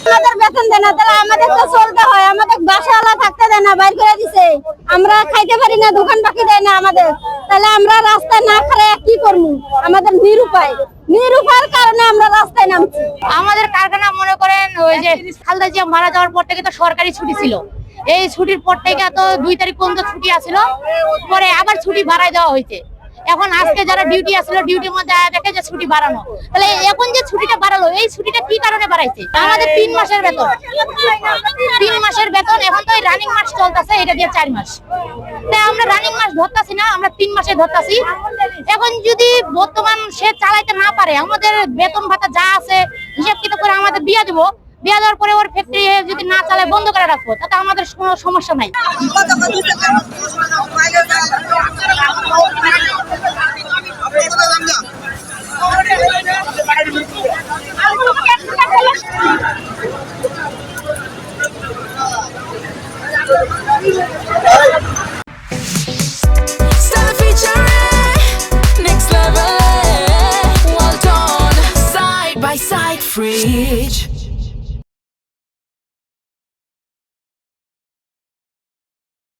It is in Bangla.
আমাদের বেতন দেয় না, তাহলে আমাদের তো চলতে হয়, আমাদের বাসাওয়ালা থাকতে দেয় না, বাইর করে দিছে। আমরা খাইতে পারি না, দোকান বাকি দেয় না আমাদের, তাহলে আমরা রাস্তায় না খারে কি করবো? আমাদের নিরুপায়ের কারণে আমরা রাস্তায় নামছি। আমাদের কারখানা মনে করেন ওই যে খালেদা জিয়া মারা যাওয়ার পর থেকে তো সরকারি ছুটি ছিল, এই ছুটির পর থেকে তো 2 তারিখ পর্যন্ত ছুটি আছিল, পরে আবার ছুটি বাড়াই দেওয়া হয়েছে। এখন আজকে যারা ডিউটি আসলো ডিউটির মধ্যে দেখে যে ছুটি বাড়ানো, তাহলে এখন যে ছুটিটা বাড়ালো এই ছুটিটা কি কারণে বাড়াইছে? আমাদের 3 মাসের বেতন, 3 মাসের বেতন, এখন তো রানিং মাস চলতেছে, এটা দিয়ে 4 মাস। তাই আমরা রানিং মাস ধরতাছি না, আমরা 3 মাসে ধরতাছি। এখন যদি বর্তমান সে চালাইতে না পারে, আমাদের বেতন ভাতা যা আছে হিসাব কিতাব করে আমাদের দিয়ে দেবো, দিয়ে দেওয়ার পরে ওর ফ্যাক্টরি যদি না চালায় বন্ধ করে রাখবো, তাতে আমাদের কোনো সমস্যা নাই।